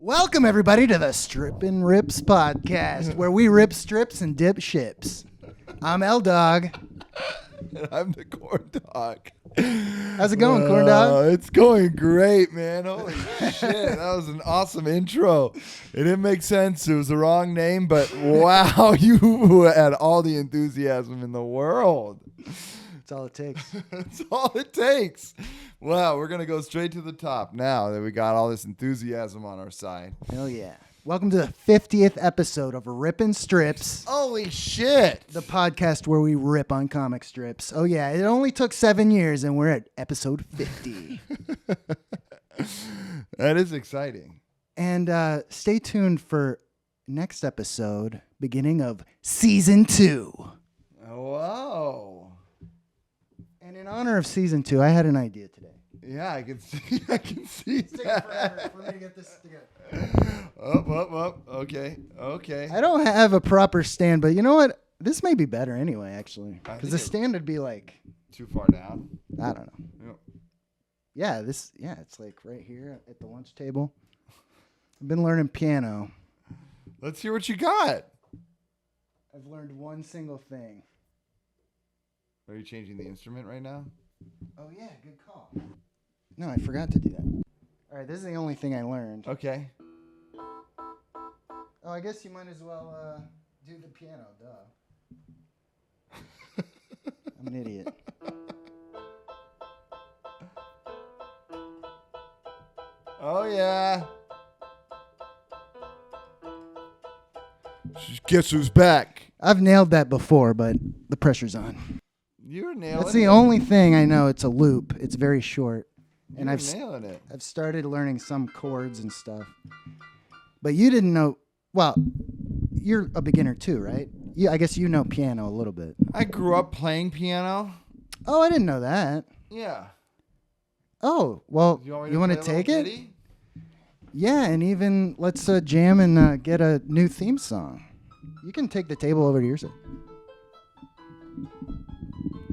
Welcome, everybody, to the Strippin' Rips podcast, where we rip strips and dip ships. I'm L-Dawg. And I'm the Corndawg. How's it going, Corndawg? It's going great, man. Holy shit. That was an awesome intro. It didn't make sense. It was the wrong name, but wow, you had all the enthusiasm in the world. That's all it takes. That's all it takes. Wow, we're going to go straight to the top now that we got all this enthusiasm on our side. Hell yeah. Welcome to the 50th episode of Rippin' Strips. Holy shit. The podcast where we rip on comic strips. Oh, yeah. It only took 7 years, and we're at episode 50. That is exciting. And stay tuned for next episode, beginning of season 2. Wow. And in honor of season 2, I had an idea today. Yeah, I can see. I can see It's taking that. forever for me to get this together. Up. Okay. I don't have a proper stand, but you know what? This may be better anyway, actually. I Because think the it- stand would be like, Too far down. I don't know. Yep. Yeah, it's like right here at the lunch table. I've been learning piano. Let's hear what you got. I've learned one single thing. Are you changing the instrument right now? Oh, yeah, good call. No, I forgot to do that. All right, this is the only thing I learned. Okay. Oh, I guess you might as well do the piano, duh. I'm an idiot. Oh yeah. Guess who's back? I've nailed that before, but the pressure's on. You're nailing That's it. the only thing I know. It's a loop. It's very short. And You're nailing it. I've started learning some chords and stuff. But you didn't know. Well, you're a beginner too, right? I guess you know piano a little bit. I grew up playing piano. Oh, I didn't know that. Yeah. Oh, well, You you want to play a take little it? ditty? Yeah, and even let's jam and get a new theme song. You can take the table over to your side.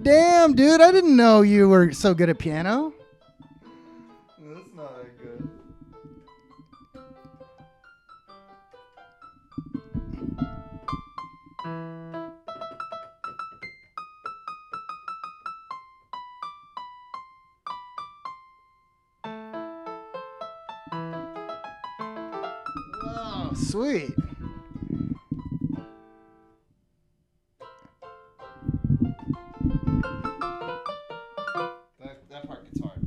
Damn, dude, I didn't know you were so good at piano. That's not that good. Oh, sweet. That part gets hard.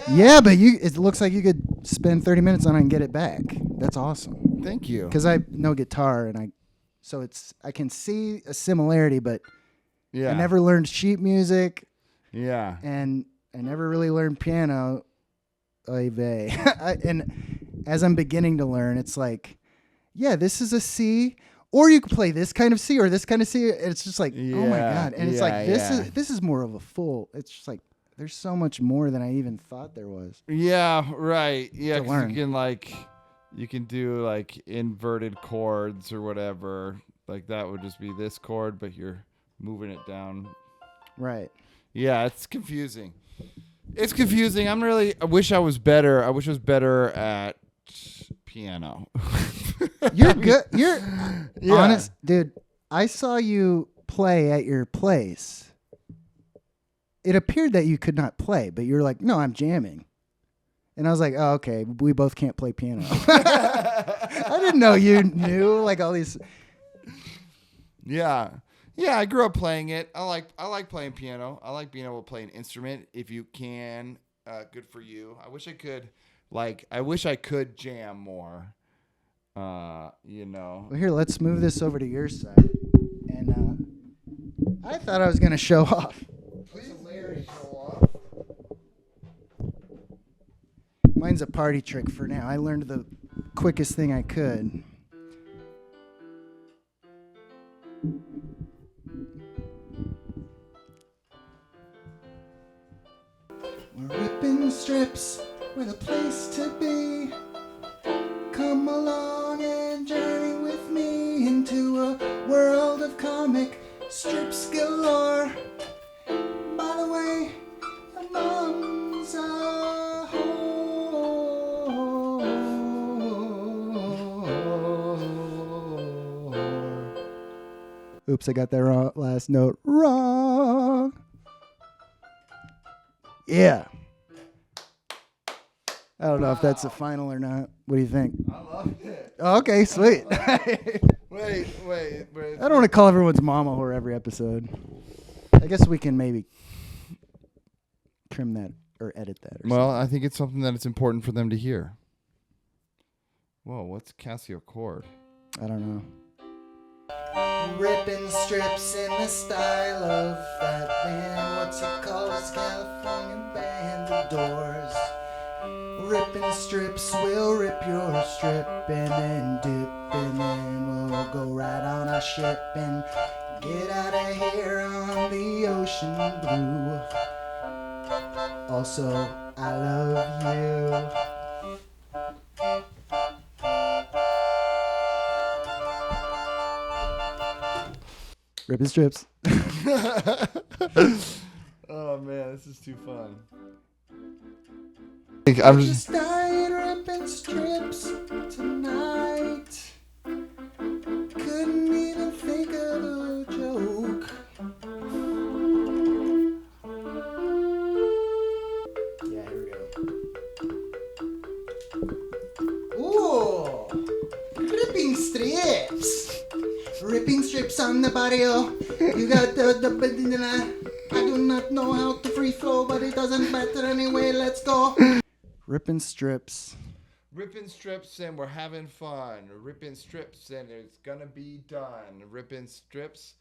Yeah, but it looks like you could spend 30 minutes on it and get it back. That's awesome. Thank you. Because I know guitar, and I can see a similarity, but Yeah. I never learned sheet music, Yeah. and I never really learned piano. Oy vey. And as I'm beginning to learn, it's like, yeah, this is a C, or you could play this kind of C or this kind of C. It's just like, oh my Yeah, God. And it's yeah, like, yeah. this is more of a full. It's just like, there's so much more than I even thought there was. Yeah, right. Yeah, To 'cause learn. you can do like inverted chords or whatever. Like that would just be this chord, but you're moving it down. Right. Yeah, it's confusing. It's confusing. I wish I was better. I wish I was better at piano. You're good. You're Yeah. honest, dude. I saw you play at your place. It appeared that you could not play, but you were like, "No, I'm jamming," and I was like, "Oh, okay. We both can't play piano." I didn't know you knew like all these. Yeah. Yeah, I grew up playing it. I like playing piano. I like being able to play an instrument if you can. Good for you. I wish I could jam more. You know. Well, here, let's move this over to your side. And I thought I was gonna show off. Please show off. Mine's a party trick for now. I learned the quickest thing I could. We're ripping strips, we're the place to be. Come along and journey with me into a world of comic strips galore. By the way, among's a whole Oops, I got that last note wrong. Yeah. I don't know if that's a final or not. What do you think? I loved it. Oh, okay, sweet. Wait. I don't want to call everyone's mom a whore every episode. I guess we can maybe trim that or edit that. Or Well, something. I think it's something that it's important for them to hear. Whoa, what's Casio chord? I don't know. Ripping strips in the style of that band. What's it called? It's California Band of Doors. Ripping strips, we'll rip your strip and then dip and then we'll go right on our ship and get out of here on the ocean blue. Also, I love you. Ripping strips. Oh man, this is too fun. I'm just dying ripping strips tonight. Couldn't even think of a joke. Yeah, here we go. Ooh, ripping strips. Ripping strips on the barrio. You got the I do not know how to free flow, but it doesn't matter anyway. Let's go. Ripping strips. Ripping strips and we're having fun. Ripping strips and it's gonna be done. Ripping strips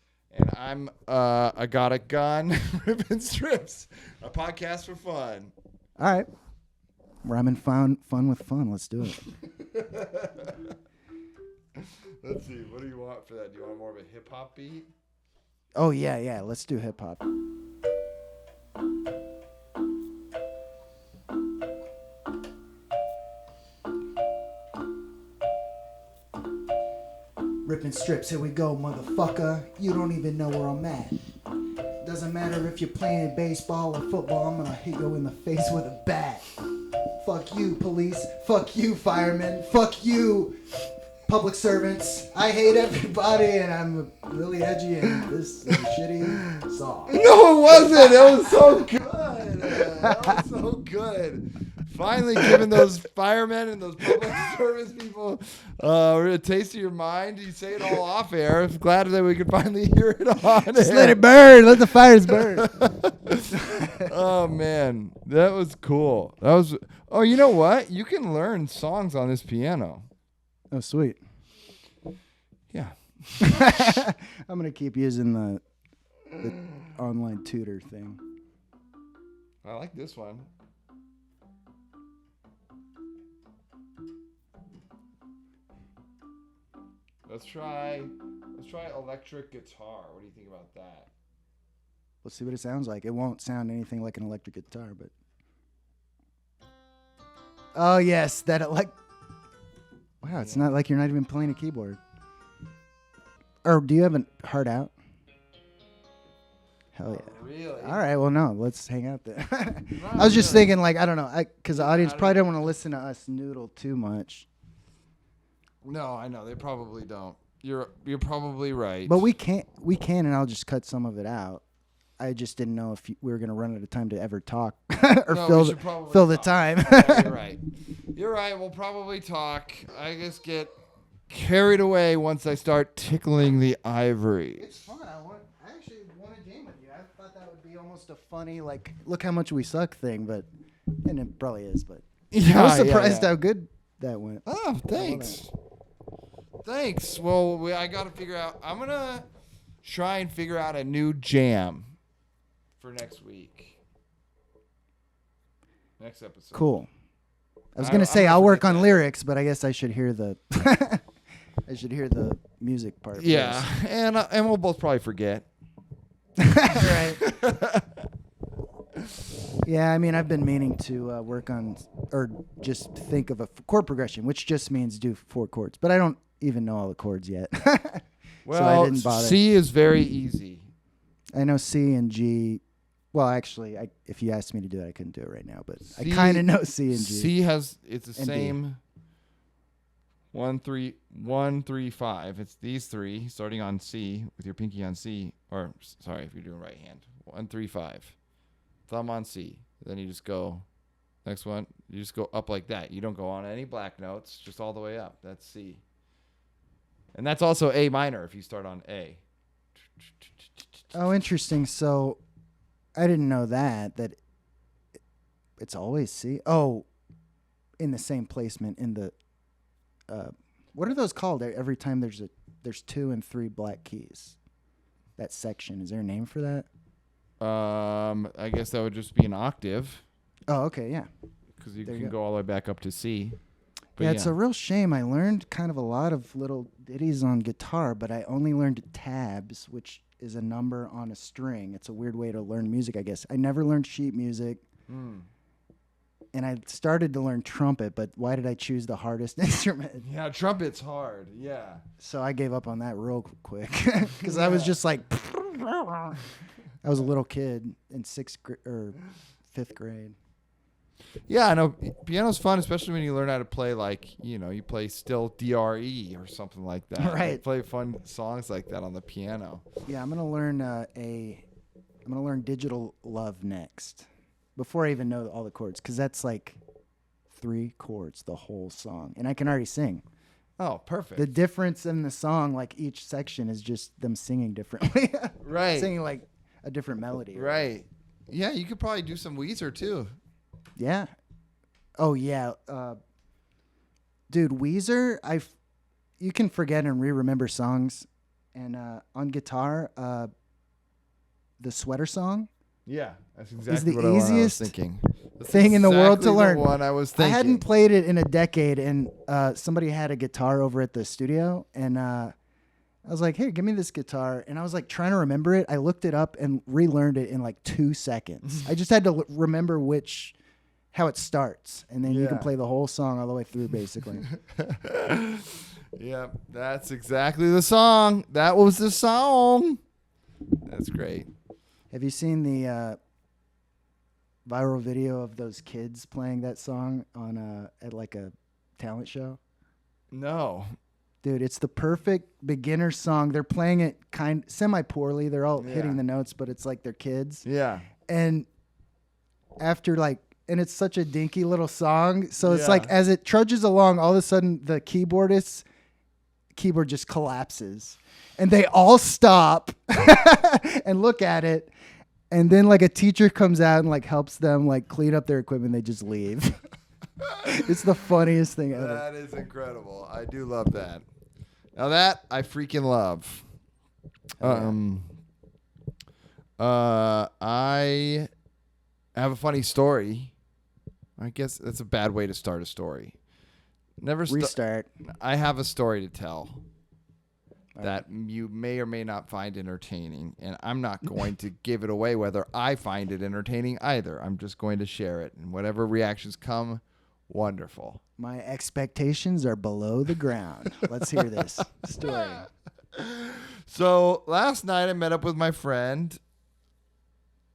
and I got a gun. Ripping strips. A podcast for fun. All right. Rhyming fun with fun. Let's do it. Let's see. What do you want for that? Do you want more of a hip hop beat? Oh, yeah. Let's do hip hop. Ripping strips, here we go, motherfucker. You don't even know where I'm at. Doesn't matter if you're playing baseball or football, I'm gonna hit you in the face with a bat. Fuck you, police. Fuck you, firemen. Fuck you, public servants. I hate everybody, and I'm really edgy, and this is a shitty song. No, it wasn't. It was so good. That was so good. Finally giving those firemen and those public service people a taste of your mind. You say it all off air. I'm glad that we could finally hear it on Just air. let it burn. Let the fires burn. Oh, man. That was cool. That was. Oh, you know what? You can learn songs on this piano. Oh, sweet. Yeah. I'm going to keep using the online tutor thing. I like this one. Let's try electric guitar. What do you think about that? Let's see what it sounds like. It won't sound anything like an electric guitar, but... Oh, yes, that Wow, it's not like you're not even playing a keyboard. Or do you have a heart out? Hell yeah. Really? All right, well, no, let's hang out there. I was just thinking, like, I don't know, because the audience probably don't want to listen to us noodle too much. No, I know they probably don't. You're probably right. But we can, and I'll just cut some of it out. I just didn't know if we were going to run out of time to ever talk or No, fill the time. Yeah, you're right. You're right. We'll probably talk. I just get carried away once I start tickling the ivory. It's fun. I actually want to game with you. I thought that would be almost a funny, like, look how much we suck thing, and it probably is, but Yeah, I was surprised yeah. how good that went. Oh, thanks. Thanks. Well, I got to figure out. I'm going to try and figure out a new jam for next week. Next episode. Cool. I was gonna say I'll work on lyrics, but I guess I should hear the music part. Yeah, and we'll both probably forget. Right. Yeah, I mean, I've been meaning to work on or just think of a chord progression, which just means do 4 chords, but I don't even know all the chords yet. Well, so I didn't bother. C is very easy. I know C and G. Well, actually, if you asked me to do it, I couldn't do it right now, but C, I kind of know C and G. C it's the and same D. 1, 3, 1, 3, 5. It's these three starting on C with your pinky on C. Or sorry, if you're doing right hand. 1, 3, 5. Thumb on C. Then you just go. Next one. You just go up like that. You don't go on any black notes. Just all the way up. That's C. And that's also A minor if you start on A. Oh, interesting. So I didn't know that it's always C. Oh, in the same placement in the what are those called? Every time there's 2 and 3 black keys. That section. Is there a name for that? I guess that would just be an octave. Oh, okay, yeah. Because you can go all the way back up to C. But yeah, it's a real shame. I learned kind of a lot of little ditties on guitar, but I only learned tabs, which is a number on a string. It's a weird way to learn music, I guess. I never learned sheet music. And I started to learn trumpet, but why did I choose the hardest instrument? Yeah, trumpet's hard. Yeah. So I gave up on that real quick because I was just like, I was a little kid in 5th grade. Yeah, I know piano's fun, especially when you learn how to play you play still DRE or something like that. Right. You play fun songs like that on the piano. Yeah, I'm gonna learn Digital Love next. Before I even know all the chords, because that's like 3 chords the whole song, and I can already sing. Oh, perfect. The difference in the song, like each section, is just them singing differently. Right. Singing like a different melody. Right. Yeah, you could probably do some Weezer too. Yeah. Oh yeah. Dude, Weezer, you can forget and re-remember songs, and on guitar, the Sweater Song. Yeah, that's exactly the what easiest I was thinking. Thing in the world to learn. One I was thinking. I hadn't played it in a decade, and somebody had a guitar over at the studio, and I was like, "Hey, give me this guitar," and I was like trying to remember it. I looked it up and relearned it in like 2 seconds. I just had to remember how it starts, and then you can play the whole song all the way through, basically. Yep, that's exactly the song. That was the song. That's great. Have you seen the viral video of those kids playing that song on at like a talent show? No. Dude, it's the perfect beginner song. They're playing it semi poorly. They're all hitting the notes, but it's like they're kids. Yeah. And after and it's such a dinky little song. So it's like as it trudges along, all of a sudden the keyboard just collapses. And they all stop and look at it. And then like a teacher comes out and like helps them like clean up their equipment. They just leave. It's the funniest thing ever. That is incredible. I do love that. Now that I freaking love. I have a funny story. I guess that's a bad way to start a story. Restart. I have a story to tell that you may or may not find entertaining, and I'm not going to give it away whether I find it entertaining either. I'm just going to share it, and whatever reactions come, wonderful. My expectations are below the ground. Let's hear this story. So last night I met up with my friend.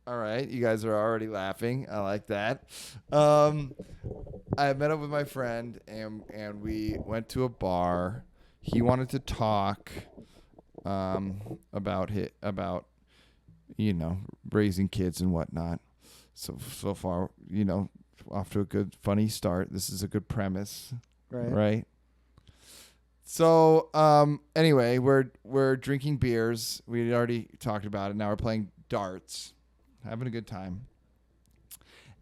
All right, you guys are already laughing. I like that. I met up with my friend, and we went to a bar. He wanted to talk about raising kids and whatnot. So far, off to a good funny start. This is a good premise, right? So anyway, we're drinking beers. We had already talked about it. Now we're playing darts, having a good time.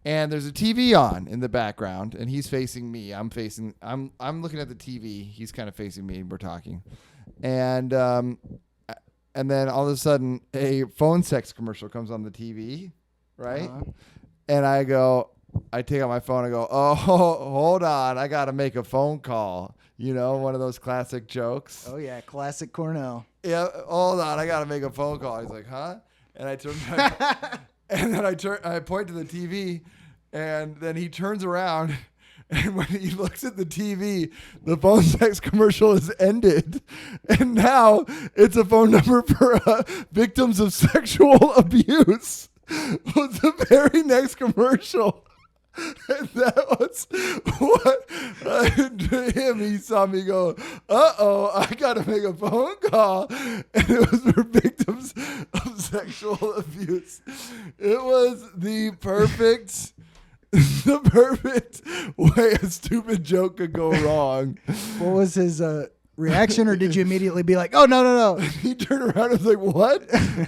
And there's a TV on in the background, and he's facing me. I'm looking at the TV. He's kind of facing me, and we're talking. And then all of a sudden, a phone sex commercial comes on the TV, right? Uh-huh. And I take out my phone and go, "Oh, hold on, I got to make a phone call." One of those classic jokes. Oh yeah, classic Cornell. Yeah, hold on, I got to make a phone call. He's like, "Huh?" And I turn back, and then I point to the TV, and then he turns around, and when he looks at the TV, the phone sex commercial is ended, and now it's a phone number for victims of sexual abuse. Was the very next commercial. And that was what to him. He saw me go, uh-oh, I got to make a phone call. And it was for victims of sexual abuse. It was the perfect way a stupid joke could go wrong. What was his reaction, or did you immediately be like, oh, no? He turned around and was like, what?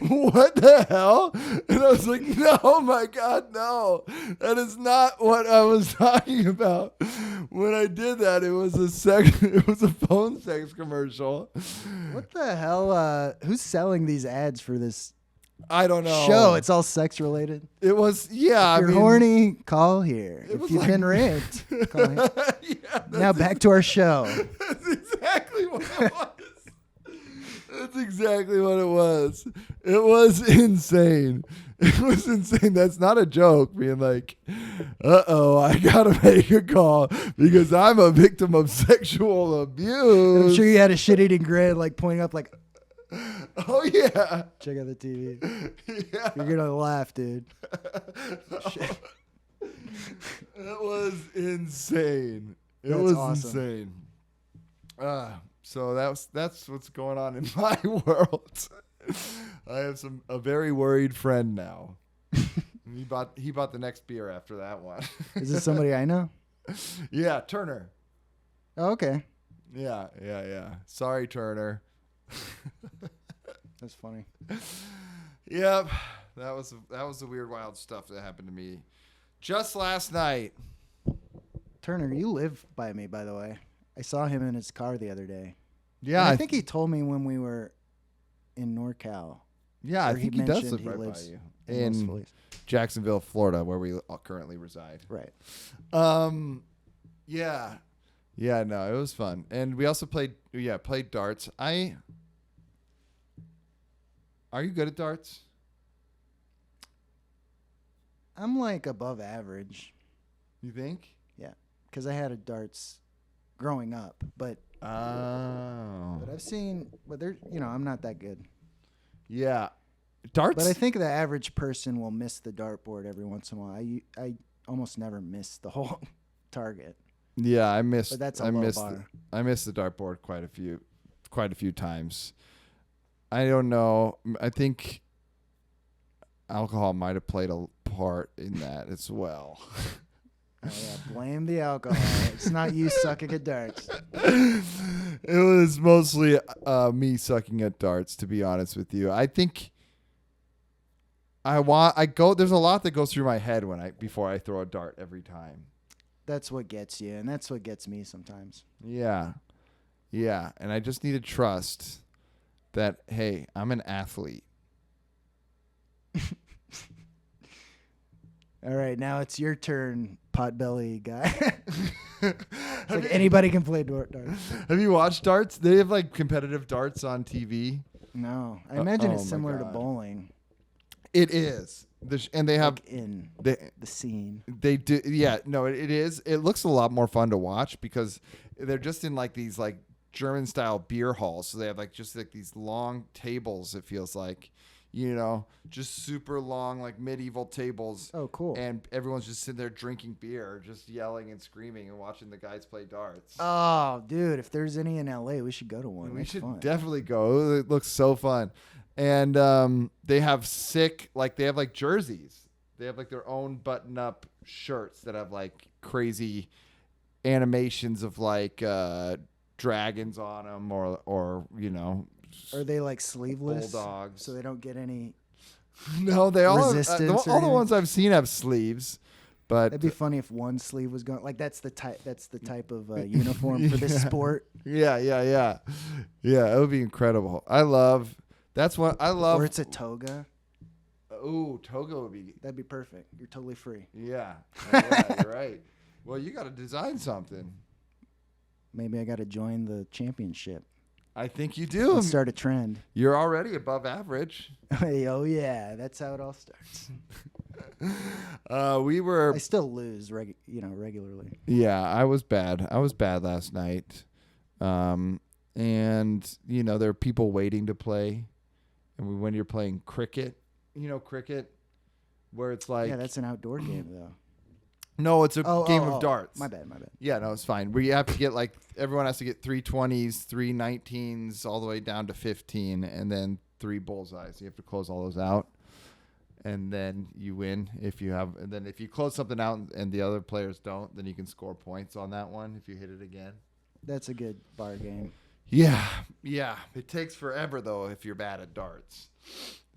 What the hell? And I was like, no, my God, no. That is not what I was talking about. When I did that, it was a phone sex commercial. What the hell? Who's selling these ads for this I don't know. show? It's all sex related. It was, yeah. If you're horny, call here. If was you've like- been raped, call here. Yeah, Now back to our show. that's exactly what it was. That's exactly what it was. It was insane. It was insane. That's not a joke. Being like, I gotta make a call because I'm a victim of sexual abuse. I'm sure you had a shit-eating grin, like pointing up, like, Oh yeah. check out the TV. Yeah. You're gonna laugh, dude. It was insane. It That's was awesome. insane. So that's what's going on in my world. I have a very worried friend now. he bought the next beer after that one. Is this somebody I know? Yeah, Turner. Oh, okay. Yeah. Sorry, Turner. That's funny. Yep. That was the weird, wild stuff that happened to me just last night. Turner, you live by me, by the way. I saw him in his car the other day. Yeah, And I think he told me when we were in NorCal. Yeah, I Or he think he does mentioned live he right by lives you in Los in Feliz. Jacksonville, Florida, where we currently reside. Right. Yeah, no, it was fun, and we also played darts. Are you good at darts? I'm like above average. You think? Yeah. Because I had a darts growing up. But Oh, I've seen, but they're, I'm not that good. yeah, darts. But I think the average person will miss the dartboard every once in a while. I almost never miss the whole target. Yeah, I missed. But that's a I low missed. bar. I missed the dartboard quite a few times. I don't know. I think alcohol might have played a part in that as well. Oh, yeah, blame the alcohol. It's not you sucking at darts. It was mostly me sucking at darts, to be honest with you. I think there's a lot that goes through my head before I throw a dart every time. That's what gets you, and that's what gets me sometimes. Yeah. And I just need to trust that, hey, I'm an athlete. All right, now it's your turn, potbelly guy. It's like anybody can play darts. Have you watched darts? They have like competitive darts on TV. No, I imagine it's oh my similar to God. bowling. It is. And they have Like in they the scene. they do it is. It looks a lot more fun to watch because they're just in like these like German style beer halls. So they have like just like these long tables, it feels like. Just super long, like medieval tables. Oh, cool. And everyone's just sitting there drinking beer, just yelling and screaming and watching the guys play darts. Oh, dude, if there's any in LA, we should go to one. We That's should fun. definitely go. It looks so fun. And they have jerseys. They have like their own button-up shirts that have like crazy animations of like dragons on them or Are they like sleeveless? bulldogs. So they don't get any. No, they all Resistance or all the anything? ones I've seen have sleeves, but That'd be funny if one sleeve was gone. Like that's the type. That's the type of uniform for this sport. yeah, it would be incredible. That's what I love. Or it's a toga. Ooh, toga would be. That'd be perfect. You're totally free. Yeah. Oh, yeah, you're right. Well, you got to design something. Maybe I got to join the championship. I think you do. Let's start a trend. You're already above average. Oh yeah, that's how it all starts. We were. I still lose, regularly. Yeah, I was bad. I was bad last night. And there are people waiting to play. And when you're playing cricket, cricket, where it's like. Yeah, that's an outdoor game though. No, it's a game of darts. My bad. Yeah, no, it's fine. We have to get like everyone has to get 3 20s, 3 19s, all the way down to 15, and then 3 bullseyes. You have to close all those out, and then you win if you have. And then if you close something out and the other players don't, then you can score points on that one if you hit it again. That's a good bar game. Yeah. It takes forever though if you're bad at darts.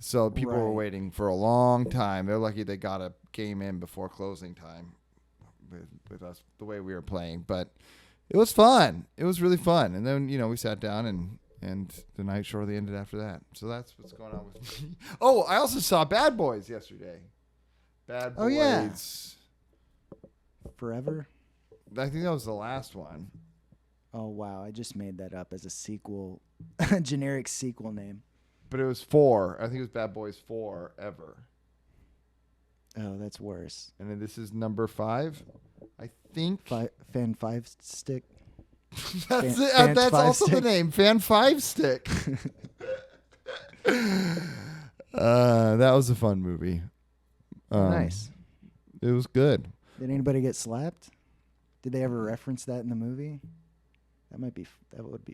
So people were waiting for a long time. They're lucky they got a game in before closing time. With us the way we were playing, but it was fun. It was really fun. And then we sat down and the night shortly ended after that. So that's what's going on with me. Oh, I also saw Bad Boys yesterday. Bad Boys. Oh yeah. Forever. I think that was the last one. Oh wow, I just made that up as a sequel, a generic sequel name. But it was 4. I think it was Bad Boys 4 ever. Oh, that's worse. And then this is number 5, I think. Fan 5 stick. That's it. Fan That's 5 also stick. the name. Fan 5 stick. That was a fun movie. Nice. It was good. Did anybody get slapped? Did they ever reference that in the movie? That would be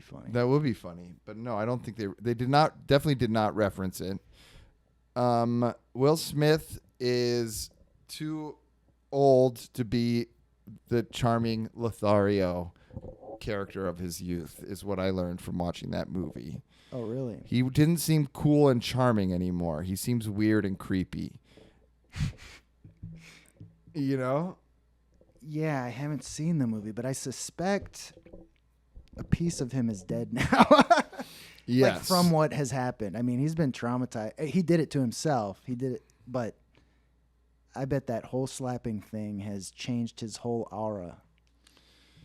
funny. That would be funny, but no, I don't think they definitely did not reference it. Will Smith is too old to be the charming Lothario character of his youth, is what I learned from watching that movie. Oh, really? He didn't seem cool and charming anymore. He seems weird and creepy. Yeah, I haven't seen the movie, but I suspect a piece of him is dead now. Yes. Like from what has happened. I mean, he's been traumatized. He did it to himself. He did it, but I bet that whole slapping thing has changed his whole aura.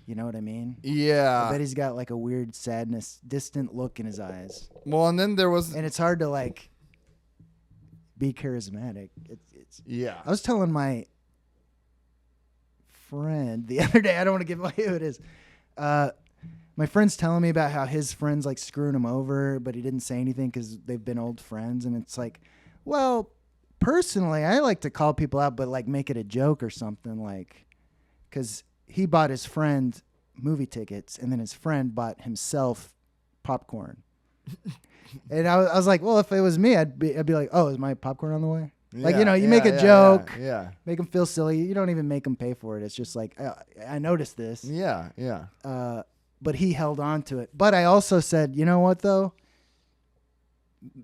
You know what I mean? Yeah. I bet he's got like a weird sadness, distant look in his eyes. Well, and then there was... And it's hard to like be charismatic. Yeah. I was telling my friend the other day, I don't want to give away who it is. My friend's telling me about how his friend's like screwing him over, but he didn't say anything because they've been old friends. And it's like, well, personally, I like to call people out, but like make it a joke or something, like, because he bought his friend movie tickets and then his friend bought himself popcorn. And I was like, well, if it was me, I'd be like, oh, is my popcorn on the way? Like, you make a joke, make them feel silly. You don't even make them pay for it. It's just like, I noticed this. Yeah. But he held on to it. But I also said, you know what, though?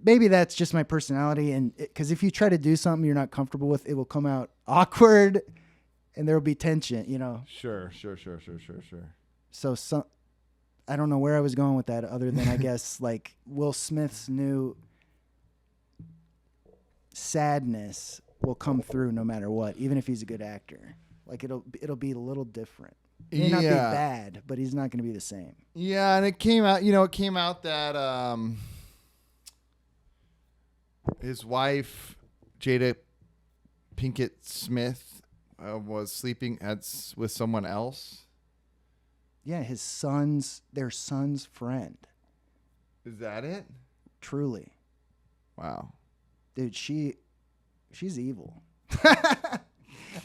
Maybe that's just my personality. And because if you try to do something you're not comfortable with, it will come out awkward and there will be tension, Sure. So I don't know where I was going with that other than I guess like Will Smith's new sadness will come through no matter what, even if he's a good actor. Like it'll be a little different. It may not be bad, but he's not going to be the same. Yeah, and it came out, that his wife, Jada Pinkett Smith, was sleeping with someone else. Yeah, their son's friend. Is that it? Truly. Wow. Dude, she's evil.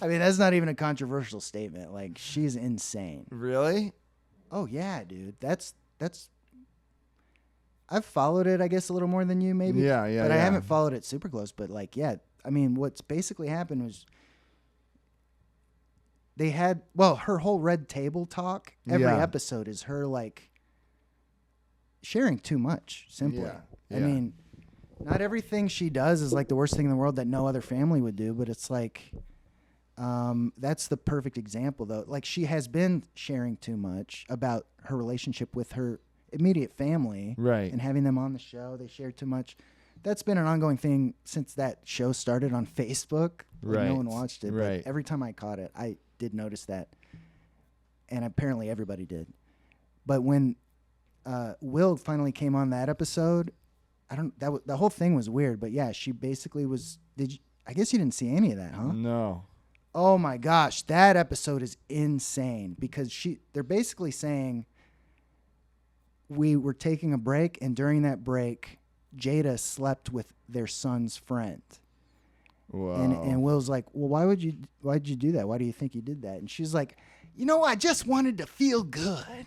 I mean, that's not even a controversial statement. Like, she's insane. Really? Oh yeah, dude. That's I've followed it, I guess, a little more than you, maybe. Yeah. But I haven't followed it super close. But like, yeah, I mean, what's basically happened was they had her whole red table talk. Every episode is her like sharing too much. Simply, Yeah. I mean, not everything she does is like the worst thing in the world that no other family would do. But it's like, that's the perfect example, though. Like, she has been sharing too much about her relationship with her immediate family, right? And having them on the show, they share too much. That's been an ongoing thing since that show started on Facebook. Like, right. No one watched it. Right. But every time I caught it, I did notice that, and apparently everybody did. But when Will finally came on that episode, the whole thing was weird. But yeah, she basically was. I guess you didn't see any of that, huh? No. Oh my gosh, that episode is insane because they're basically saying we were taking a break, and during that break, Jada slept with their son's friend. Whoa. And Will's like, well, why'd you do that? Why do you think you did that? And she's like, I just wanted to feel good,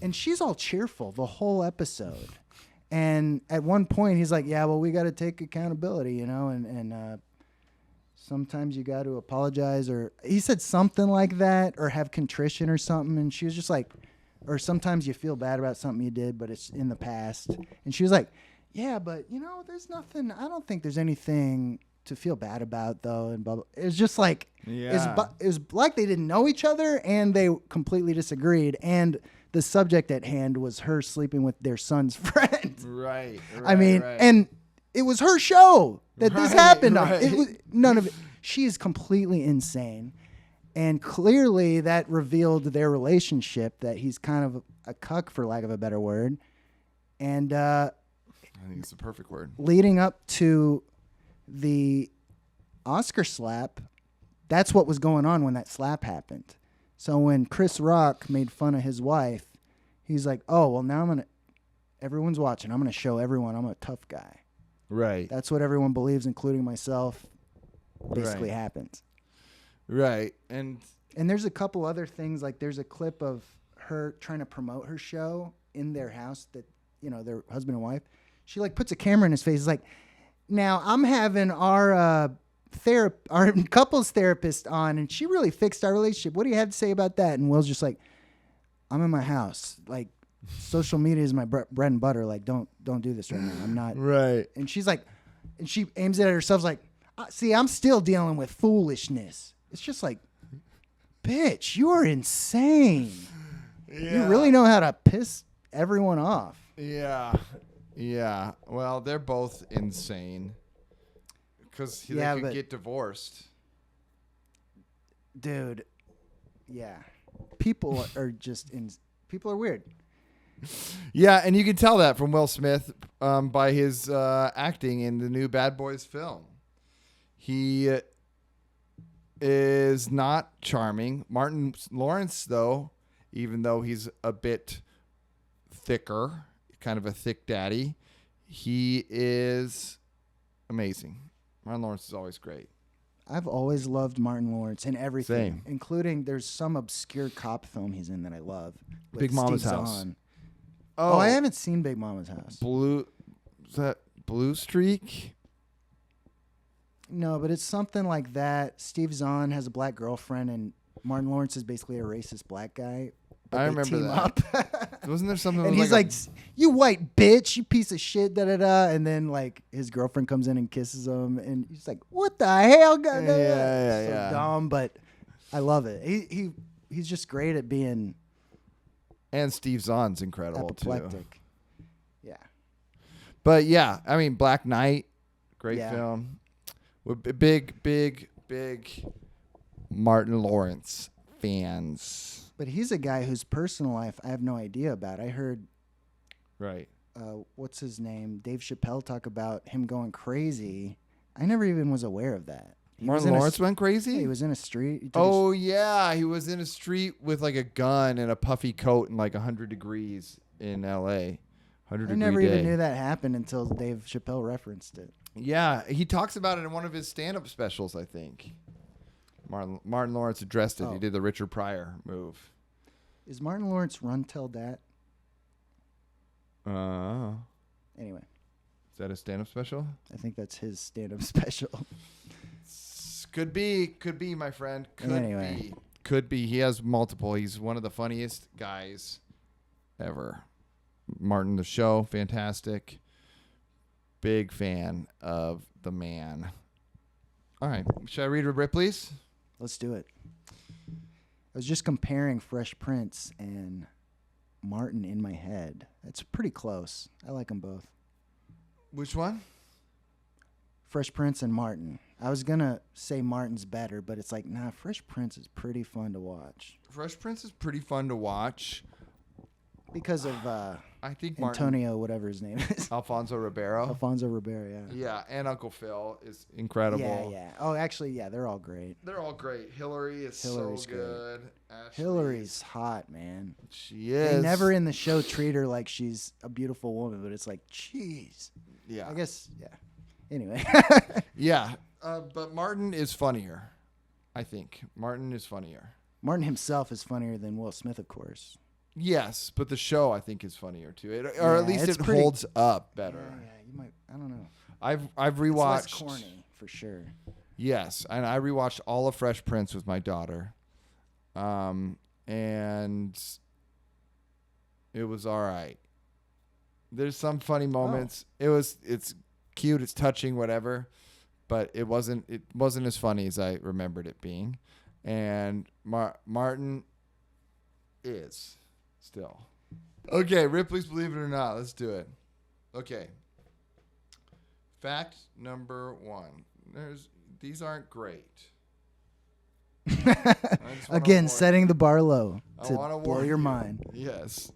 And she's all cheerful the whole episode. And at one point he's like, yeah, well, we got to take accountability, and sometimes you got to apologize, or he said something like that, or have contrition or something. And she was just like, or sometimes you feel bad about something you did, but it's in the past. And she was like, yeah, but there's nothing, I don't think there's anything to feel bad about though. And blah, blah. It was just like, it was like they didn't know each other and they completely disagreed. And the subject at hand was her sleeping with their son's friend. Right. I mean, and it was her show that this happened on. It was none of it. She is completely insane. And clearly that revealed their relationship, that he's kind of a cuck, for lack of a better word. And I think it's the perfect word. Leading up to the Oscar slap, that's what was going on when that slap happened. So when Chris Rock made fun of his wife, he's like, oh, well, now everyone's watching. I'm going to show everyone I'm a tough guy. Right. That's what everyone believes, including myself, basically happens. Right. And there's a couple other things, like there's a clip of her trying to promote her show in their house, that, their husband and wife. She like puts a camera in his face. It's like, now I'm having our couples therapist on, and she really fixed our relationship. What do you have to say about that? And Will's just like, I'm in my house. Like, social media is my bread and butter. Like, don't do this right now. I'm not. Right. And she's like, and she aims it at herself like, see, I'm still dealing with foolishness. It's just like, bitch, you are insane. Yeah. You really know how to piss everyone off. Yeah. Yeah. Well, they're both insane. Because they could get divorced. Dude. Yeah. People are just people are weird. Yeah, and you can tell that from Will Smith by his acting in the new Bad Boys film. He is not charming. Martin Lawrence, though, even though he's a bit thicker, kind of a thick daddy, he is amazing. Martin Lawrence is always great. I've always loved Martin Lawrence in everything, Same. including there's some obscure cop film he's in that I love. Big Mama's House. Oh, I haven't seen Big Mama's House. Is that Blue Streak? No, but it's something like that. Steve Zahn has a black girlfriend, and Martin Lawrence is basically a racist black guy. I remember that. Wasn't there something? And he's like, "You white bitch, you piece of shit," da da da. And then like his girlfriend comes in and kisses him, and he's like, "What the hell?" So dumb, but I love it. He's just great at being. And Steve Zahn's incredible apoplectic. Too. Yeah. But yeah, I mean, Black Knight, great film. With big Martin Lawrence fans. But he's a guy whose personal life I have no idea about. I heard, right? What's his name? Dave Chappelle talk about him going crazy. I never even was aware of that. Martin Lawrence went crazy? Yeah, he was in a street. He was in a street with like a gun and a puffy coat and like 100 degrees in L.A. 100 I never even knew that happened until Dave Chappelle referenced it. Yeah, he talks about it in one of his stand-up specials, I think. Martin Lawrence addressed it. Oh. He did the Richard Pryor move. Is Martin Lawrence Run Tell Dat? Anyway. Is that a stand-up special? I think that's his stand-up special. Could be, my friend. Could be. He has multiple. He's one of the funniest guys ever. Martin the Show, fantastic. Big fan of the man. All right. Should I read Ripley's? Let's do it. I was just comparing Fresh Prince and Martin in my head. That's pretty close. I like them both. Which one? Fresh Prince and Martin. I was going to say Martin's better, but it's like, nah, Fresh Prince is pretty fun to watch. Fresh Prince is pretty fun to watch. Because of I think Antonio, whatever his name is. Alfonso Ribeiro. Yeah. Yeah, and Uncle Phil is incredible. Yeah. Oh, actually, yeah, they're all great. They're all great. Hillary's so good. Hillary's hot, man. She is. They never in the show treat her like she's a beautiful woman, but it's like, jeez. Yeah. I guess, yeah. Anyway. Yeah. But Martin is funnier. I think Martin is funnier. Martin himself is funnier than Will Smith, of course. Yes, but the show I think is funnier too. Or Yeah, at least it's it pretty- holds up better. Yeah, you might. I don't know. I've It's rewatched. less corny for sure. Yes, and I rewatched all of Fresh Prince with my daughter, and it was all right. There's some funny moments. It's cute, it's touching, whatever, but it wasn't as funny as I remembered it being. And Martin is still. Okay, Ripley's Believe It or Not. Let's do it. Okay. Fact number 1. These aren't great. Again, setting the bar low I to wanna blow warn your you. mind. Yes.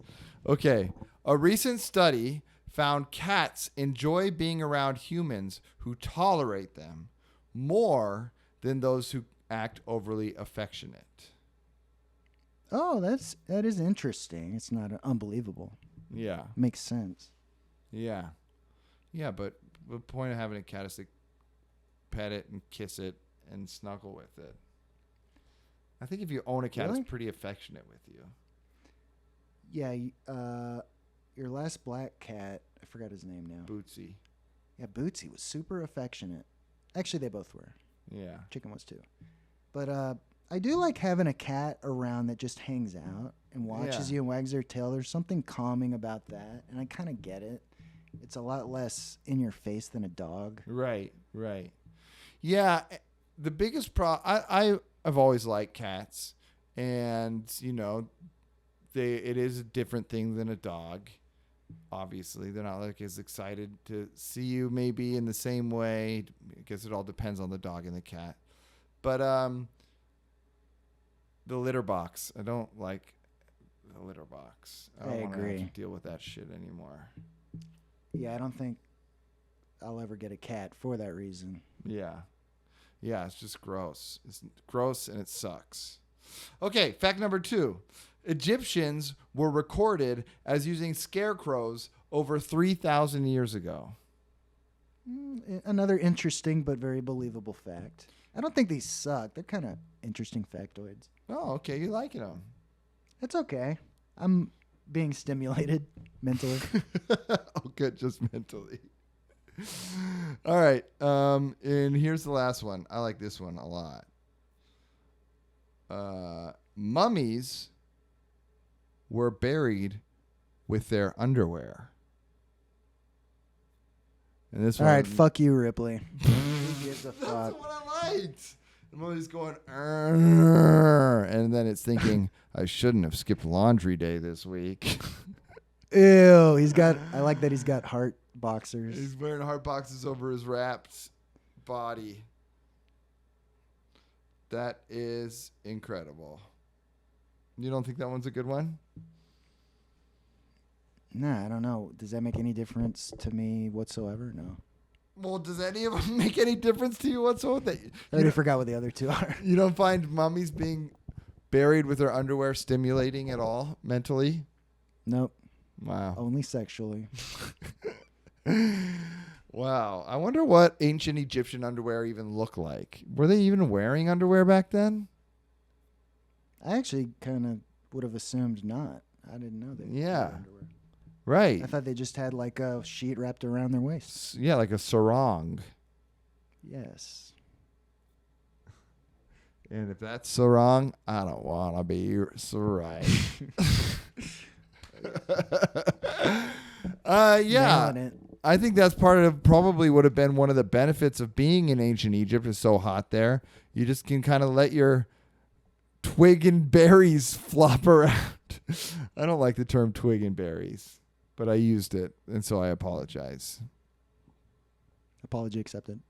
Okay. A recent study found cats enjoy being around humans who tolerate them more than those who act overly affectionate. Oh, that is interesting. It's not unbelievable. Yeah. Makes sense. Yeah. Yeah, but the point of having a cat is to pet it and kiss it and snuggle with it. I think if you own a cat, Really? it's pretty affectionate with you. Yeah, your last black cat, I forgot his name now. Bootsy. Yeah, Bootsy was super affectionate. Actually, they both were. Yeah. Chicken was too. But I do like having a cat around that just hangs out and watches Yeah. you and wags their tail. There's something calming about that, and I kind of get it. It's a lot less in your face than a dog. Right. Yeah, the biggest I've always liked cats, and it is a different thing than a dog. Obviously, they're not like as excited to see you maybe in the same way. I guess it all depends on the dog and the cat. But the litter box, I don't like the litter box. I don't want to agree. have to deal with that shit anymore. Yeah, I don't think I'll ever get a cat for that reason. Yeah, it's just gross. It's gross and it sucks. Okay, fact number 2. Egyptians were recorded as using scarecrows over 3,000 years ago. Another interesting but very believable fact. I don't think these suck. They're kind of interesting factoids. Oh, okay. You liking them. It's okay. I'm being stimulated mentally. Oh, good. Just mentally. All right. And here's the last one. I like this one a lot. Mummies were buried with their underwear. And this All one, right, fuck you, Ripley. Who gives a That's fuck? what I liked. The mummy's going, "Arr," and then it's thinking, I shouldn't have skipped laundry day this week. Ew, I like that he's got heart boxers. He's wearing heart boxes over his wrapped body. That is incredible. You don't think that one's a good one? Nah, I don't know. Does that make any difference to me whatsoever? No. Well, does any of them make any difference to you whatsoever? I already forgot what the other two are. You don't find mummies being buried with their underwear stimulating at all mentally? Nope. Wow. Only sexually. Wow. I wonder what ancient Egyptian underwear even looked like. Were they even wearing underwear back then? I actually kind of would have assumed not. I didn't know they Yeah. wore underwear. Right. I thought they just had like a sheet wrapped around their waists. Yeah, like a sarong. Yes. And if that's sarong, I don't want to be your sarong. Yeah. Nailing it. I think that's probably would have been one of the benefits of being in ancient Egypt. It's so hot there. You just can kind of let your twig and berries flop around. I don't like the term twig and berries, but I used it, and so I apologize. Apology accepted.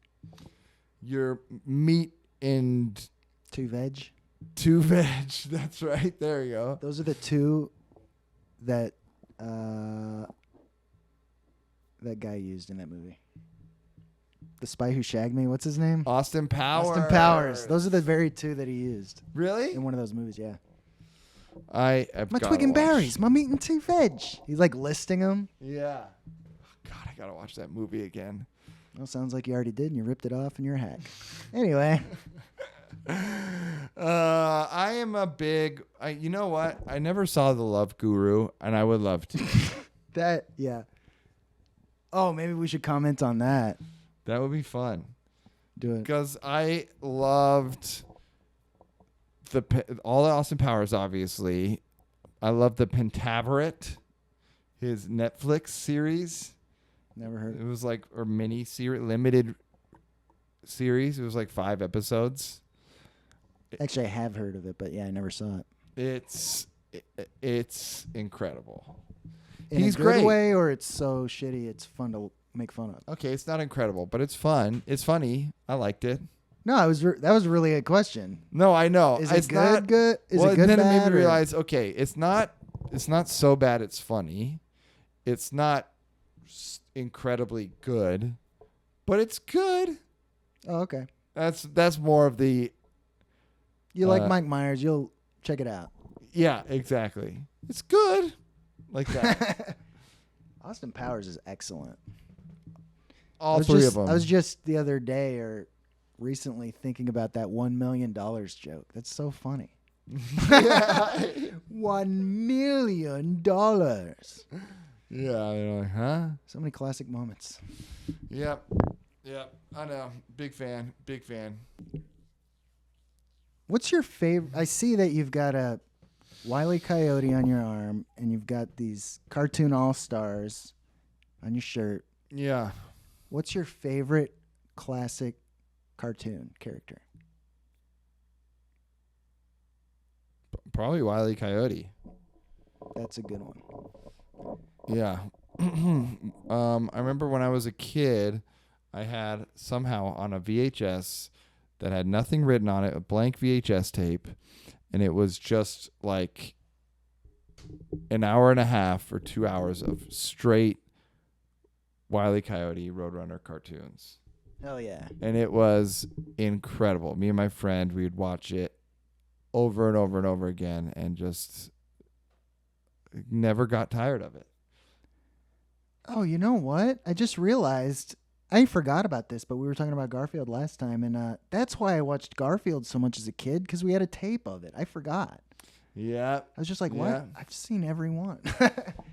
Your meat and Two veg. 2 veg. That's right. There you go. Those are the two that that guy used in that movie. The Spy Who Shagged Me. What's his name? Austin Powers. Austin Powers. Those are the very two that he used Really? in one of those movies. Yeah. I have My gotta twig and watch. berries. My meat and two veg. He's like listing them. Yeah. God, I gotta watch that movie again. Well, sounds like you already did, and you ripped it off, and you're a hack. Anyway. I am a big. You know what? I never saw The Love Guru, and I would love to. Yeah. Oh, maybe we should comment on that. That would be fun. Do it. Because I loved all the Austin Powers, obviously. I loved the Pentaveret, his Netflix series. Never heard. It was like a mini series, limited series. It was like 5 episodes. Actually, I have heard of it, but yeah, I never saw it. It's incredible. He's a good great. Way, or it's so shitty it's fun to make fun of. Okay, it's not incredible, but it's fun. It's funny. I liked it. No, that was really a question. No, I know. Is it it's good? Not, good? Is well, it good? Then bad, it made me or? realize. Okay, it's not so bad. It's funny. It's not incredibly good, but it's good. Oh, okay. That's more of the. You like Mike Myers? You'll check it out. Yeah, exactly. It's good, like that. Austin Powers is excellent. All 3 of them. I was just the other day or recently thinking about that $1 million joke. That's so funny. $1 million. Yeah, you're like, huh? So many classic moments. Yep. I know. Big fan. What's your favorite? I see that you've got a Wile E. Coyote on your arm, and you've got these cartoon all-stars on your shirt. Yeah. What's your favorite classic cartoon character? Probably Wile E. Coyote. That's a good one. Yeah. I remember when I was a kid, I had somehow on a VHS that had nothing written on it, a blank VHS tape, and it was just like an hour and a half or 2 hours of straight Wile E. Coyote Roadrunner cartoons. Hell yeah. And it was incredible. Me and my friend, we'd watch it over and over and over again and just never got tired of it. Oh, you know what? I just realized I forgot about this, but we were talking about Garfield last time, and that's why I watched Garfield so much as a kid, because we had a tape of it. I forgot. Yeah. I was just like, what? Yeah. I've seen every one.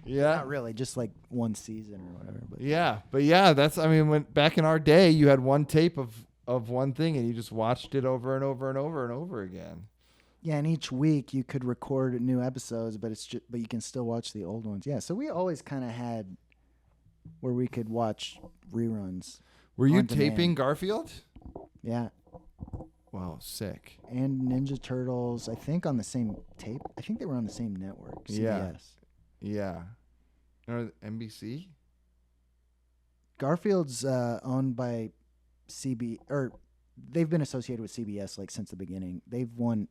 Yeah. Not really, just like one season or whatever. But Yeah, that's, I mean, when back in our day, you had one tape of one thing and you just watched it over and over and over and over again. Yeah, and each week you could record new episodes, but you can still watch the old ones. Yeah, so we always kind of had where we could watch reruns. Were you on demand. taping Garfield? Yeah. Wow, sick. And Ninja Turtles, I think on the same tape. I think they were on the same network, CBS. Yeah. Or NBC? Garfield's owned by or they've been associated with CBS like since the beginning. They've won.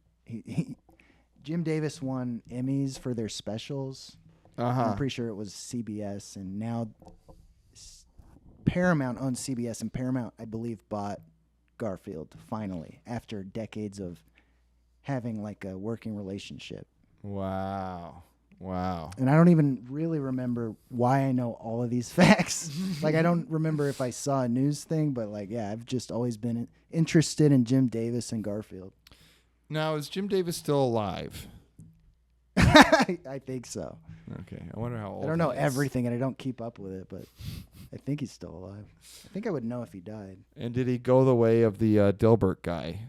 Jim Davis won Emmys for their specials. I'm pretty sure it was CBS, and now Paramount owns CBS, and Paramount, I believe, bought Garfield finally after decades of having like a working relationship. Wow. And I don't even really remember why I know all of these facts. Like, I don't remember if I saw a news thing, but like, yeah, I've just always been interested in Jim Davis and Garfield. Now, is Jim Davis still alive? I think so. Okay. I wonder how old I don't know he is. everything, and I don't keep up with it, but I think he's still alive. I think I would know if he died. And did he go the way of the Dilbert guy?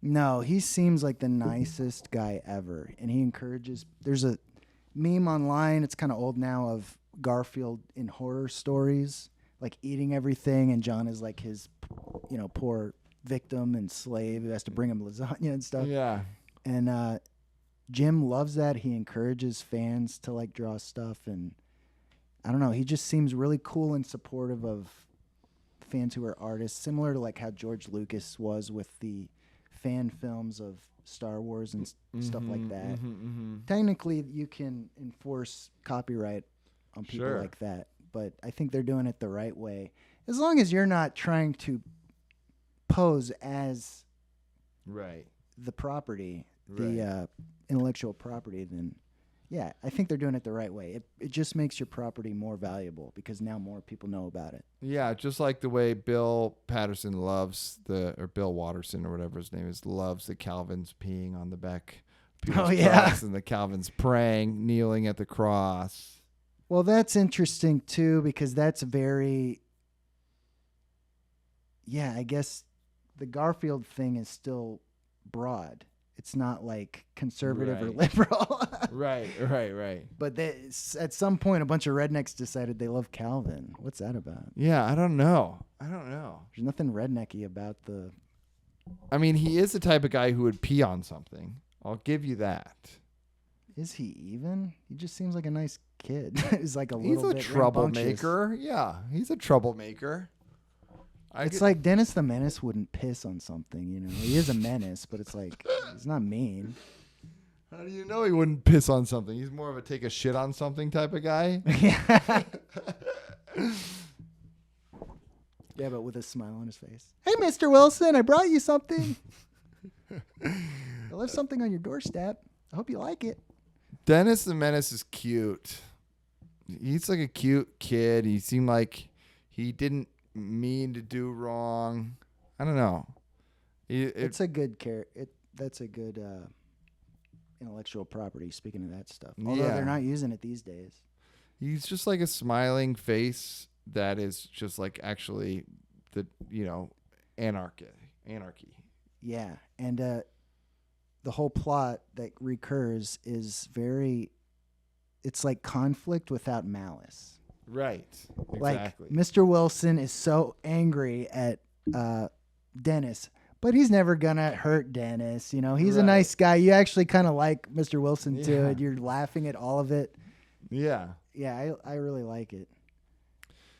No, he seems like the nicest guy ever, and he encourages. There's a meme online, it's kind of old now, of Garfield in horror stories, like eating everything, and John is like his, poor victim and slave who has to bring him lasagna and stuff. Yeah. And Jim loves that. He encourages fans to like draw stuff, and I don't know, he just seems really cool and supportive of fans who are artists, similar to like how George Lucas was with the fan films of Star Wars and stuff like that. Technically, you can enforce copyright on people like that, but I think they're doing it the right way. As long as you're not trying to pose as right the property, the intellectual property, then Yeah, I think they're doing it the right way. It just makes your property more valuable because now more people know about it. Yeah, just like the way Bill Patterson or Bill Watterson or whatever his name is, loves the Calvins peeing on the back of people's trucks and the Calvins praying, kneeling at the cross. Well, that's interesting too because that's very... Yeah, I guess the Garfield thing is still broad. It's not like conservative or liberal. Right. But at some point, a bunch of rednecks decided they love Calvin. What's that about? Yeah, I don't know. There's nothing rednecky about the... I mean, he is the type of guy who would pee on something. I'll give you that. Is he even? He just seems like a nice kid. He's like he's a troublemaker. Yeah, he's a troublemaker. It's like Dennis the Menace wouldn't piss on something, you know. He is a menace, but it's like he's not mean. How do you know he wouldn't piss on something? He's more of a take a shit on something type of guy. Yeah. Yeah, but with a smile on his face. Hey, Mr. Wilson, I brought you something. I left something on your doorstep. I hope you like it. Dennis the Menace is cute. He's like a cute kid. He seemed like he didn't mean to do wrong. I don't know. It's a good that's a good intellectual property. Speaking of that stuff, although they're not using it these days. He's just like a smiling face that is just like actually anarchy. Yeah, and the whole plot that recurs is it's like conflict without malice. Right. Exactly. Like Mr. Wilson is so angry at Dennis, but he's never gonna hurt Dennis. You know, he's a nice guy. You actually kind of like Mr. Wilson too, and you're laughing at all of it. Yeah. Yeah, I really like it.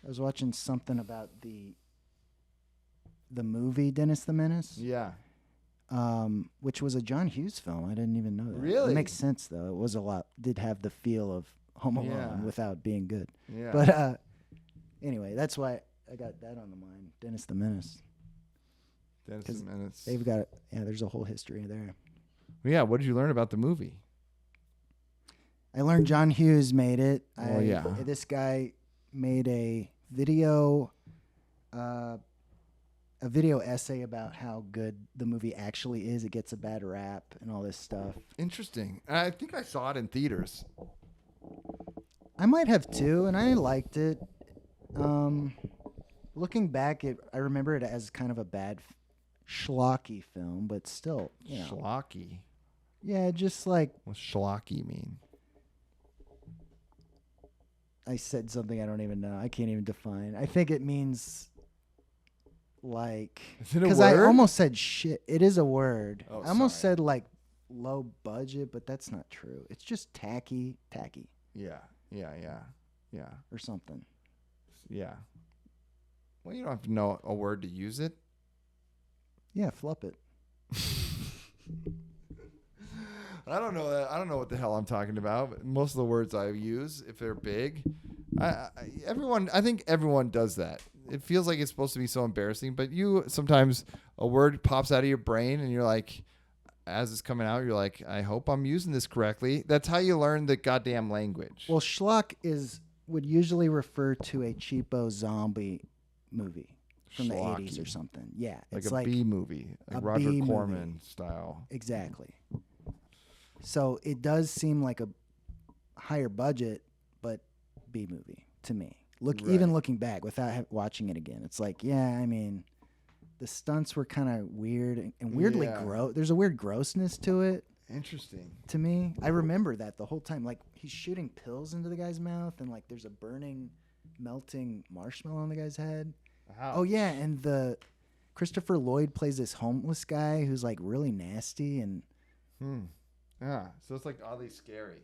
I was watching something about the movie Dennis the Menace. Yeah. Which was a John Hughes film. I didn't even know that. Really? It makes sense though. It was did have the feel of Home Alone without being good. Yeah. But anyway, that's why I got that on the mind. Dennis the Menace. Dennis the Menace. They've got there's a whole history there. Well, yeah. What did you learn about the movie? I learned John Hughes made it. Oh, This guy made a video essay about how good the movie actually is. It gets a bad rap and all this stuff. Interesting. I think I saw it in theaters. I might have too, and I liked it. Looking back, I remember it as kind of a bad schlocky film, but still, Schlocky? Yeah, just like... What's schlocky mean? I said something I don't even know. I can't even define. I think it means... like, is it a because word? I almost said shit. It is a word. Oh, I almost said like low budget, but that's not true. It's just tacky, Yeah. or something. Yeah. Well, you don't have to know a word to use it. Yeah, flup it. I don't know that. I don't know what the hell I'm talking about. But most of the words I use, if they're big, I think everyone does that. It feels like it's supposed to be so embarrassing, but sometimes a word pops out of your brain and you're like, as it's coming out, you're like, I hope I'm using this correctly. That's how you learn the goddamn language. Well, schlock would usually refer to a cheapo zombie movie from Schlocky. the 80s or something. Yeah. Like it's a B movie, like a Roger B Corman movie. style. Exactly. So it does seem like a higher budget, but B movie to me. Even looking back without watching it again, it's like, I mean, the stunts were kind of weird and weirdly gross. There's a weird grossness to it. Interesting. To me, I remember that the whole time. Like he's shooting pills into the guy's mouth, and like there's a burning, melting marshmallow on the guy's head. Wow. Oh yeah, and Christopher Lloyd plays this homeless guy who's like really nasty and. Yeah, so it's like oddly scary.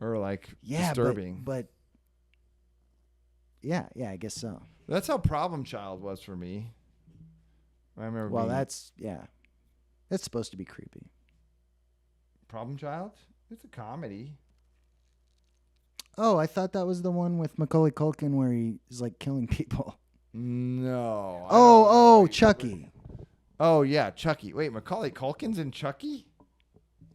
Or like Yeah, disturbing. but yeah, I guess so. That's how Problem Child was for me. I remember. Well, that's supposed to be creepy. Problem Child? It's a comedy. Oh, I thought that was the one with Macaulay Culkin where he's like killing people. No. Oh, Chucky. Oh yeah, Chucky. Wait, Macaulay Culkin's in Chucky?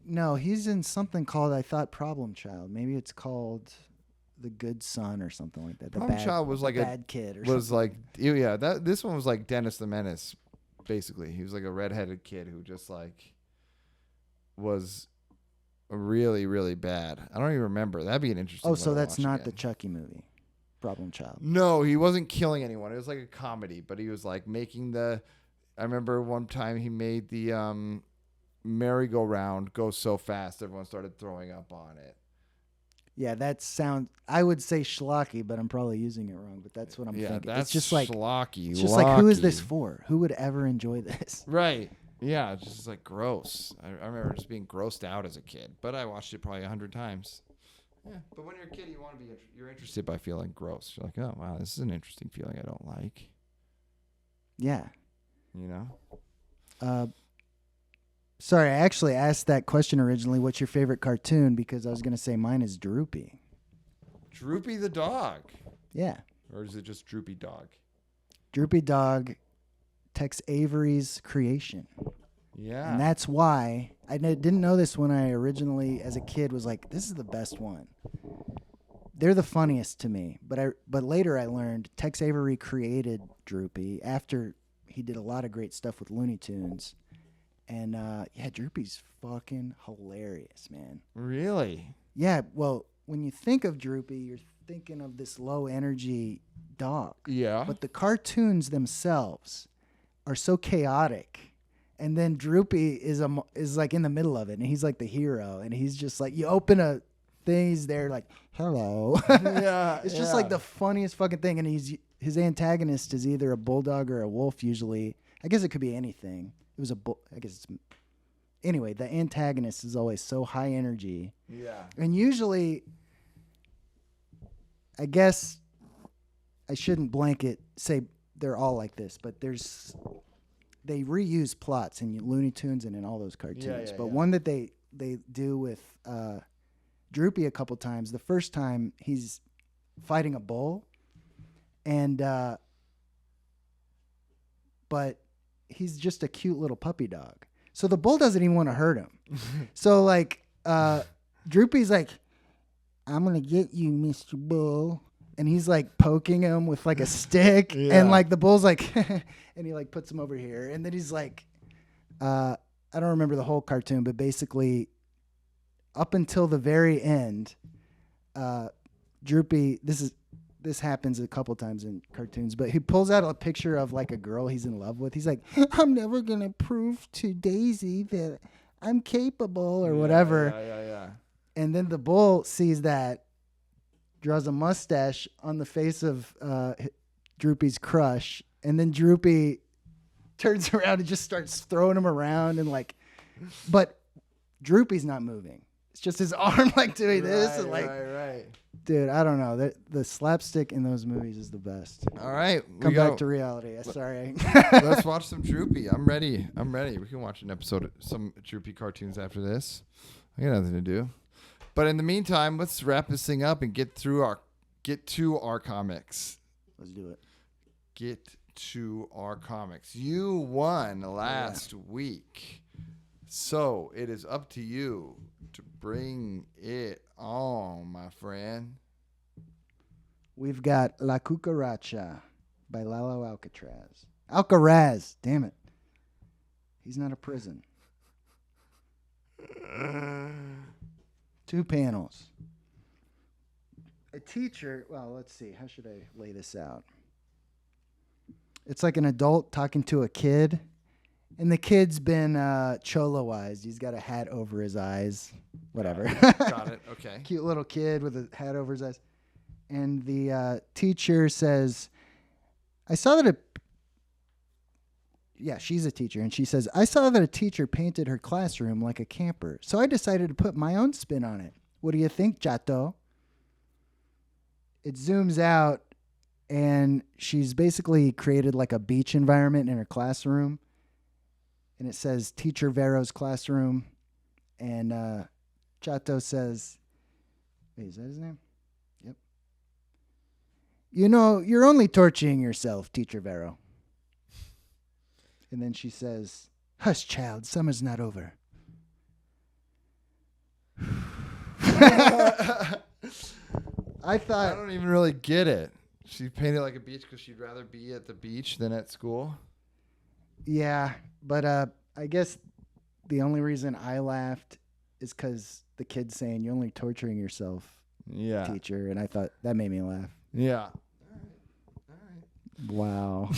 No, he's in something called, I thought, Problem Child. Maybe it's called The Good Son or something like that. Problem Child was like bad kid or was something. like yeah. This one was like Dennis the Menace, basically. He was like a redheaded kid who just like was really, really bad. I don't even remember. That'd be an interesting. Oh, one so to that's watch not again. the Chucky movie, Problem Child. No, he wasn't killing anyone. It was like a comedy, but he was like making the. I remember one time he made the merry-go-round go so fast everyone started throwing up on it. Yeah, that sounds. I would say schlocky, but I'm probably using it wrong. But that's what I'm thinking. That's It's just like schlocky. It's just like, who is this for? Who would ever enjoy this? Right. Yeah, it's just like gross. I remember just being grossed out as a kid, but I watched it probably 100 times. Yeah, but when you're a kid, you want to be you're interested by feeling gross. You're like, oh wow, this is an interesting feeling I don't like. Yeah. You know. Sorry, I actually asked that question originally. What's your favorite cartoon? Because I was gonna say mine is Droopy. Droopy the dog. Yeah. Or is it just Droopy Dog? Droopy Dog, Tex Avery's creation. Yeah. And that's why I didn't know this when I originally, as a kid, was like, this is the best one. They're the funniest to me. But later I learned Tex Avery created Droopy after he did a lot of great stuff with Looney Tunes. And yeah, Droopy's fucking hilarious, man. Really? Yeah, well, when you think of Droopy, you're thinking of this low energy dog. Yeah. But the cartoons themselves are so chaotic. And then Droopy is like in the middle of it, and he's like the hero, and he's just like, you open a thing, he's there like, hello. Yeah. It's just like the funniest fucking thing, and his antagonist is either a bulldog or a wolf usually. I guess it could be anything. It was I guess it's anyway, the antagonist is always so high energy. Yeah. And usually, I guess I shouldn't blanket say they're all like this, but they reuse plots in Looney Tunes and in all those cartoons. Yeah, but yeah. one that they do with Droopy a couple times. The first time he's fighting a bull, and but he's just a cute little puppy dog. So the bull doesn't even want to hurt him. So like Droopy's like, I'm gonna get you, Mr. Bull. And he's like poking him with like a stick. Yeah. And like the bull's like and he like puts him over here. And then he's like I don't remember the whole cartoon, but basically up until the very end, Droopy, this happens a couple times in cartoons, but he pulls out a picture of like a girl he's in love with. He's like, I'm never gonna prove to Daisy that I'm capable or whatever. Yeah. And then the bull sees that, draws a mustache on the face of Droopy's crush, and then Droopy turns around and just starts throwing him around and like, but Droopy's not moving. It's just his arm like doing this and like, right. dude, I don't know. The slapstick in those movies is the best. All right. Come back to reality. Sorry. Let's watch some Droopy. I'm ready. We can watch an episode of some Droopy cartoons after this. I got nothing to do. But in the meantime, let's wrap this thing up and get to our comics. Let's do it. Get to our comics. You won last week. So it is up to you to bring it on, my friend. We've got La Cucaracha by Lalo Alcatraz. Alcaraz, damn it. He's not a prison. 2 panels. A teacher, well, let's see. How should I lay this out? It's like an adult talking to a kid. And the kid's been cholo-ized. He's got a hat over his eyes. Whatever. Got it. Okay. Cute little kid with a hat over his eyes. And the teacher says, I saw that she's a teacher. And she says, I saw that a teacher painted her classroom like a camper. So I decided to put my own spin on it. What do you think, Chato? It zooms out, and she's basically created like a beach environment in her classroom. And it says Teacher Vero's classroom. And Chato says, wait, is that his name? Yep. You know, you're only torturing yourself, Teacher Vero. And then she says, hush, child, summer's not over. I I thought, don't even really get it. She painted like a beach because she'd rather be at the beach than at school. yeah, but I guess the only reason I laughed is because the kid's saying you're only torturing yourself, Yeah. teacher, and I thought that made me laugh. Yeah. Wow.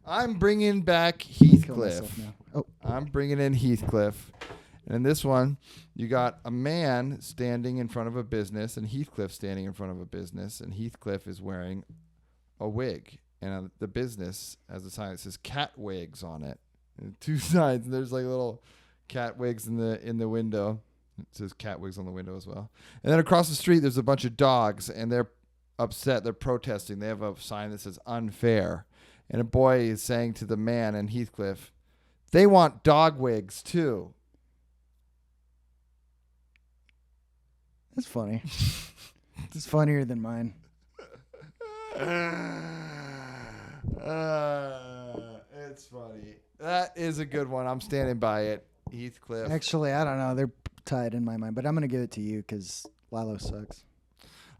I'm bringing back Kill Heathcliff. myself now. Oh, I'm bringing in Heathcliff. And in this one, you got a man standing in front of a business and Heathcliff standing in front of a business. And Heathcliff is wearing a wig. And the business has a sign that says cat wigs on it. And 2 signs. And there's like little cat wigs in the window. It says cat wigs on the window as well. And then across the street, there's a bunch of dogs. And they're upset. They're protesting. They have a sign that says unfair. And a boy is saying to the man and Heathcliff, they want dog wigs too. that's funny. It's funnier than mine. It's funny. That is a good one. I'm standing by it. Heathcliff. Actually, I don't know. They're tied in my mind, but I'm going to give it to you because Lalo sucks.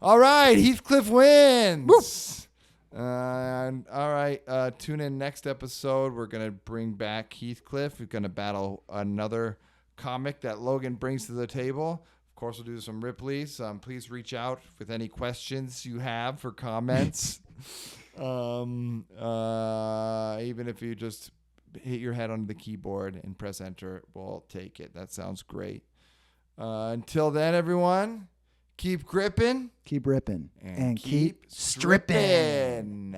All right. Heathcliff wins. All right. Tune in next episode. We're going to bring back Heathcliff. We're going to battle another comic that Logan brings to the table. Of course, we'll do some Ripley's. Please reach out with any questions you have for comments. Even if you just hit your head on the keyboard and press enter, we'll take it. That sounds great. Until then, everyone, keep gripping. Keep ripping. And keep stripping.